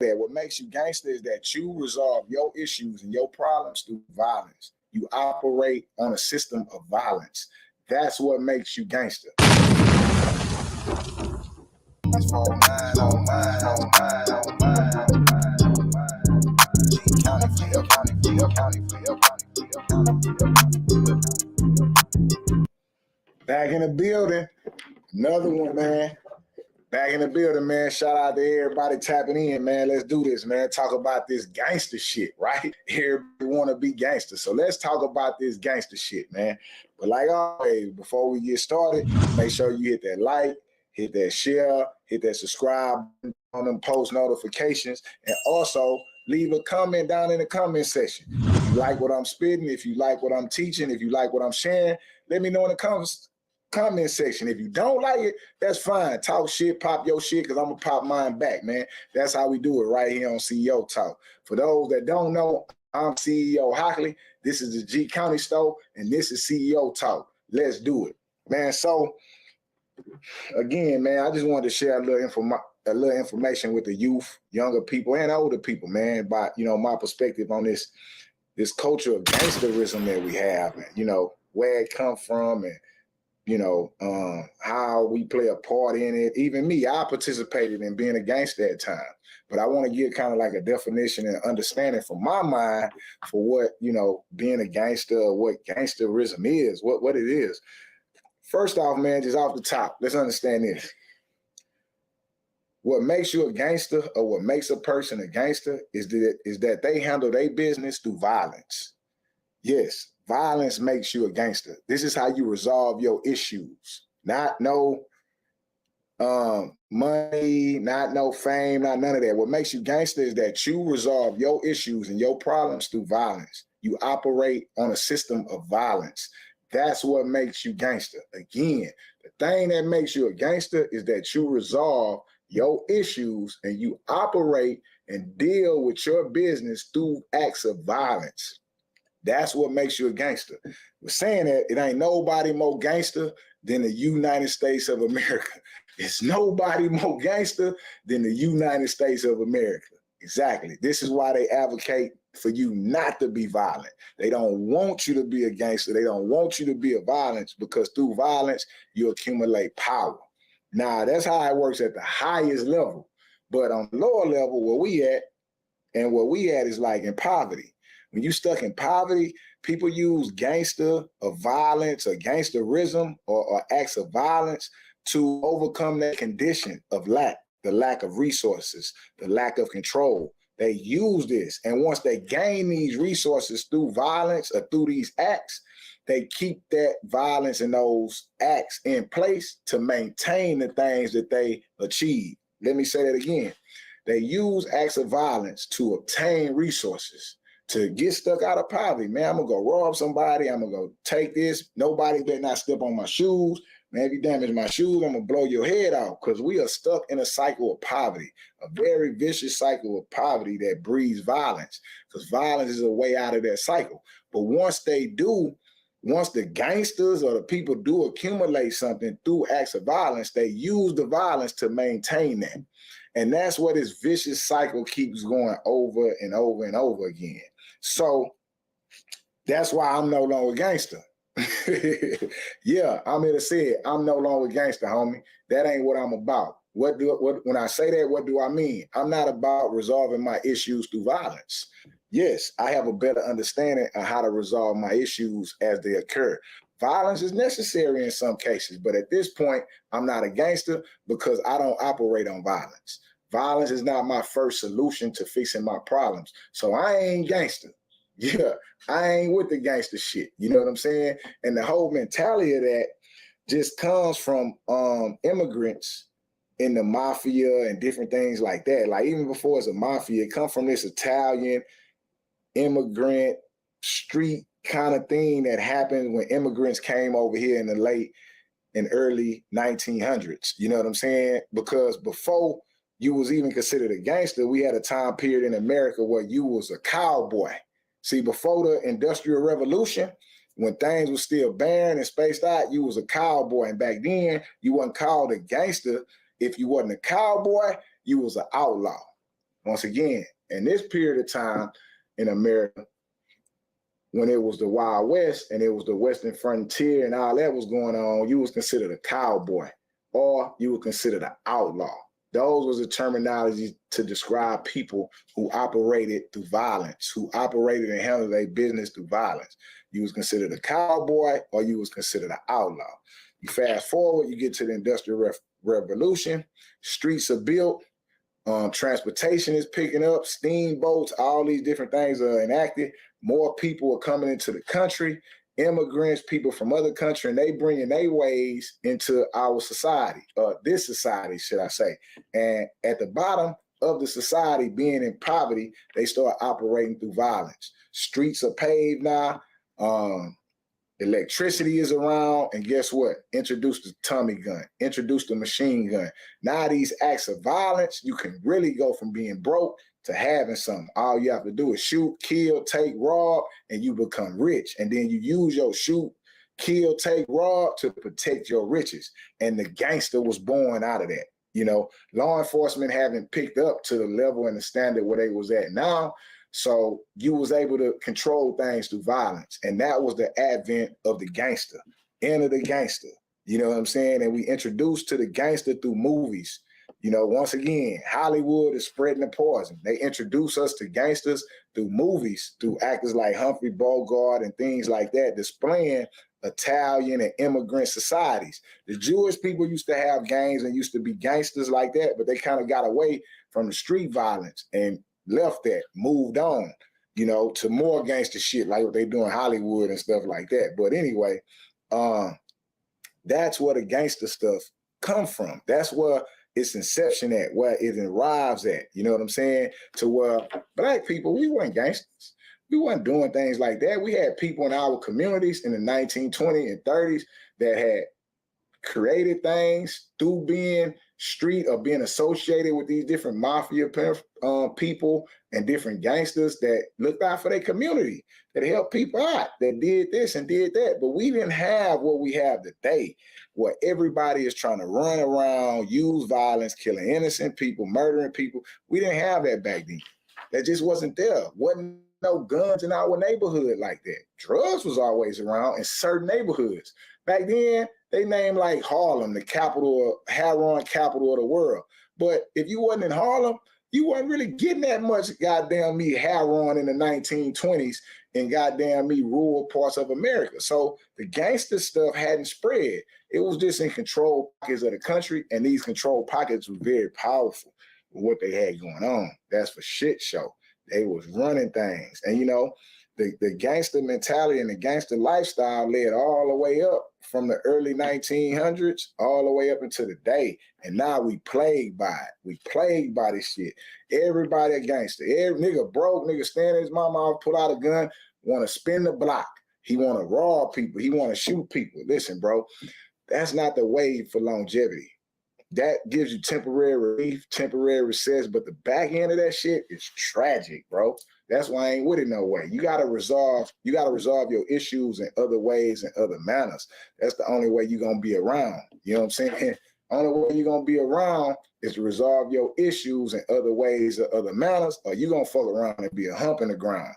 that what makes you gangster is that you resolve your issues and your problems through violence. You operate on a system of violence. That's what makes you gangster. Back in the building, another one, man. Back in the building, man. Shout out to everybody tapping in, man. Let's do this, man. Talk about this gangster shit, right? Everybody want to be gangster. So let's talk about this gangster shit, man. But like always, before we get started, make sure you hit that like, hit that share, hit that subscribe on them post notifications, and also leave a comment down in the comment section. If you like what I'm spitting, if you like what I'm teaching, if you like what I'm sharing, let me know in the comment section. If you don't like it, that's fine. Talk shit, pop your shit, because I'm going to pop mine back, man. That's how we do it right here on CEO Talk. For those that don't know, I'm CEO Hockley. This is the G County Store, and this is CEO Talk. Let's do it, man. So, again, man, I just wanted to share a little information with the youth, younger people, and older people, man, about, my perspective on this culture of gangsterism that we have, and, where it come from, and how we play a part in it. Even me, I participated in being a gangster at times. But I want to give kind of like a definition and understanding from my mind for what, being a gangster, or what gangsterism is, what it is. First off, man, just off the top, let's understand this. What makes you a gangster, or what makes a person a gangster, is that they handle their business through violence. Yes. Violence makes you a gangster. This is how you resolve your issues. Not no money, not no fame, not none of that. What makes you gangster is that you resolve your issues and your problems through violence. You operate on a system of violence. That's what makes you gangster. Again, the thing that makes you a gangster is that you resolve your issues and you operate and deal with your business through acts of violence. That's what makes you a gangster. We're saying that it ain't nobody more gangster than the United States of America. It's nobody more gangster than the United States of America. Exactly. This is why they advocate for you not to be violent. They don't want you to be a gangster. They don't want you to be a violence, because through violence, you accumulate power. Now, that's how it works at the highest level. But on the lower level, where we at is like in poverty. When you stuck in poverty, people use gangster or violence or gangsterism or acts of violence to overcome that condition of lack, the lack of resources, the lack of control. They use this. And once they gain these resources through violence or through these acts, they keep that violence and those acts in place to maintain the things that they achieve. Let me say that again. They use acts of violence to obtain resources, to get stuck out of poverty. Man, I'm gonna go rob somebody. I'm gonna go take this. Nobody better not step on my shoes. Man, if you damage my shoes, I'm gonna blow your head off, because we are stuck in a cycle of poverty, a very vicious cycle of poverty that breeds violence, because violence is a way out of that cycle. But once the gangsters or the people do accumulate something through acts of violence, they use the violence to maintain that. And that's where this vicious cycle keeps going over and over and over again. So that's why I'm no longer gangster. Yeah, I'm here to say it. I'm no longer gangster, homie. That ain't what I'm about. When I say that, what do I mean? I'm not about resolving my issues through violence. Yes, I have a better understanding of how to resolve my issues as they occur. Violence is necessary in some cases, but at this point, I'm not a gangster because I don't operate on violence. Violence is not my first solution to fixing my problems. So I ain't gangster. Yeah, I ain't with the gangster shit. You know what I'm saying? And the whole mentality of that just comes from immigrants in the mafia and different things like that. Like even before it's a mafia, it comes from this Italian immigrant street kind of thing that happened when immigrants came over here in the late and early 1900s. You know what I'm saying? Because before you was even considered a gangster, we had a time period in America where you was a cowboy. See, before the Industrial Revolution, when things were still barren and spaced out, you was a cowboy. And back then, you wasn't called a gangster. If you wasn't a cowboy, you was an outlaw. once again, in this period of time in America, when it was the Wild West and it was the Western frontier and all that was going on, you was considered a cowboy or you were considered an outlaw. Those was the terminology to describe people who operated through violence, who operated and handled their business through violence. You was considered a cowboy or you was considered an outlaw. You fast forward, you get to the Industrial Revolution, streets are built, transportation is picking up, steamboats, all these different things are enacted. More people are coming into the country, immigrants, people from other countries, and they bringing their ways into our society, this society, should I say. And at the bottom of the society, being in poverty, they start operating through violence. Streets are paved now. Electricity is around, and guess what? Introduce the Tommy gun, introduce the machine gun. Now these acts of violence, you can really go from being broke to having something. All you have to do is shoot, kill, take, rob, and you become rich. And then you use your shoot, kill, take, rob to protect your riches. And the gangster was born out of that. You know, law enforcement haven't picked up to the level and the standard where they was at now. So you was able to control things through violence. And that was the advent of the gangster, end of the gangster. You know what I'm saying? And we introduced to the gangster through movies. You know, once again, Hollywood is spreading the poison. They introduce us to gangsters through movies, through actors like Humphrey Bogart and things like that, displaying Italian and immigrant societies. The Jewish people used to have gangs and used to be gangsters like that, but they kind of got away from the street violence and left that, moved on, you know, to more gangster shit like what they do in Hollywood and stuff like that. But anyway, that's where the gangster stuff come from. That's where its inception at, where it arrives at, you know what I'm saying? To where Black people, we weren't gangsters. We weren't doing things like that. We had people in our communities in the 1920s and 30s that had created things through being street or being associated with these different mafia people and different gangsters that looked out for their community, that helped people out, that did this and did that. But we didn't have what we have today, where everybody is trying to run around, use violence, killing innocent people, murdering people. We didn't have that back then. That just wasn't there. Wasn't no guns in our neighborhood like that. Drugs was always around in certain neighborhoods. Back then, they named like Harlem, the capital, heroin capital of the world. But if you wasn't in Harlem, you wasn't really getting that much goddamn me heroin in the 1920s in goddamn me rural parts of America. So the gangster stuff hadn't spread. It was just in controlled pockets of the country, and these controlled pockets were very powerful with what they had going on. That's for shit show. They was running things. And you know, the gangster mentality and the gangster lifestyle led all the way up from the early 1900s all the way up into the day. And now we plagued by it. We plagued by this shit. Everybody a gangster. Every nigga broke, nigga standing his mama off, pull out a gun, want to spin the block. He want to rob people. He want to shoot people. Listen, bro, that's not the way for longevity. That gives you temporary relief, temporary success, but the back end of that shit is tragic, bro. That's why I ain't with it no way. You gotta resolve your issues in other ways and other manners. That's the only way you're gonna be around. You know what I'm saying? Only way you're gonna be around is to resolve your issues in other ways or other manners, or you're gonna fuck around and be a hump in the ground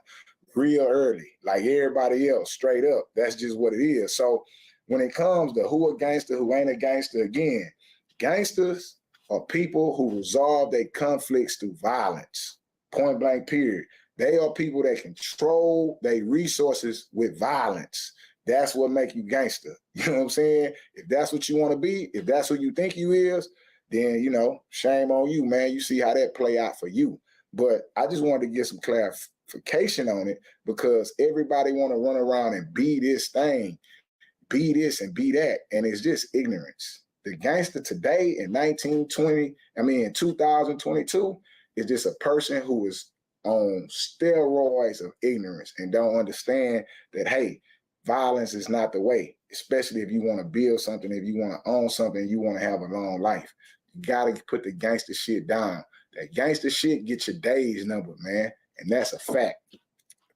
real early, like everybody else, straight up. That's just what it is. So when it comes to who a gangster, who ain't a gangster, again, gangsters are people who resolve their conflicts through violence, point blank, period. They are people that control their resources with violence. That's what make you gangster. You know what I'm saying? If that's what you want to be, if that's who you think you is, then, you know, shame on you, man. You see how that play out for you. But I just wanted to get some clarification on it, because everybody want to run around and be this thing, be this and be that, and it's just ignorance. The gangster today in 2022 is just a person who is on steroids of ignorance and don't understand that, hey, violence is not the way, especially if you want to build something, if you want to own something, you want to have a long life. You got to put the gangster shit down. That gangster shit gets your days numbered, man, and that's a fact.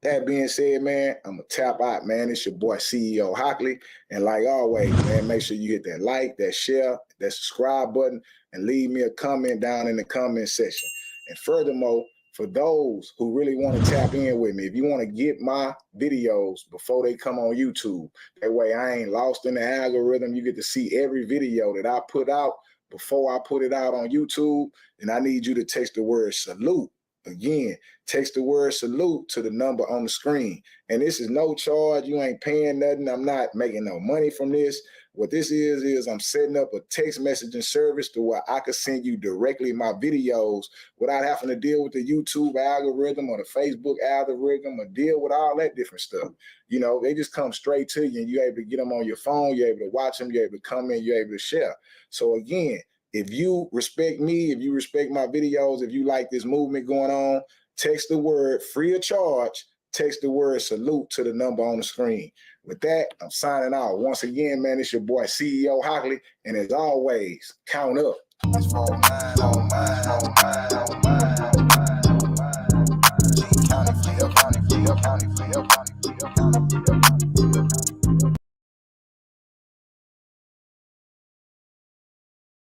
That being said, man, I'm going to tap out, man. It's your boy, CEO Hockley. And like always, man, make sure you hit that like, that share, that subscribe button, and leave me a comment down in the comment section. And furthermore, for those who really want to tap in with me, if you want to get my videos before they come on YouTube, that way I ain't lost in the algorithm. You get to see every video that I put out before I put it out on YouTube. And I need you to text the word salute. Again, text the word salute to the number on the screen. And this is no charge. You ain't paying nothing. I'm not making no money from this. What this is I'm setting up a text messaging service to where I can send you directly my videos without having to deal with the YouTube algorithm or the Facebook algorithm or deal with all that different stuff. You know, they just come straight to you and you're able to get them on your phone. You're able to watch them. You're able to comment. You're able to share. So again, if you respect me, if you respect my videos, if you like this movement going on, text the word free of charge, text the word salute to the number on the screen. With that, I'm signing out. Once again, man, it's your boy CEO Hockley, and as always, count up. It's for mine, on mine, on mine.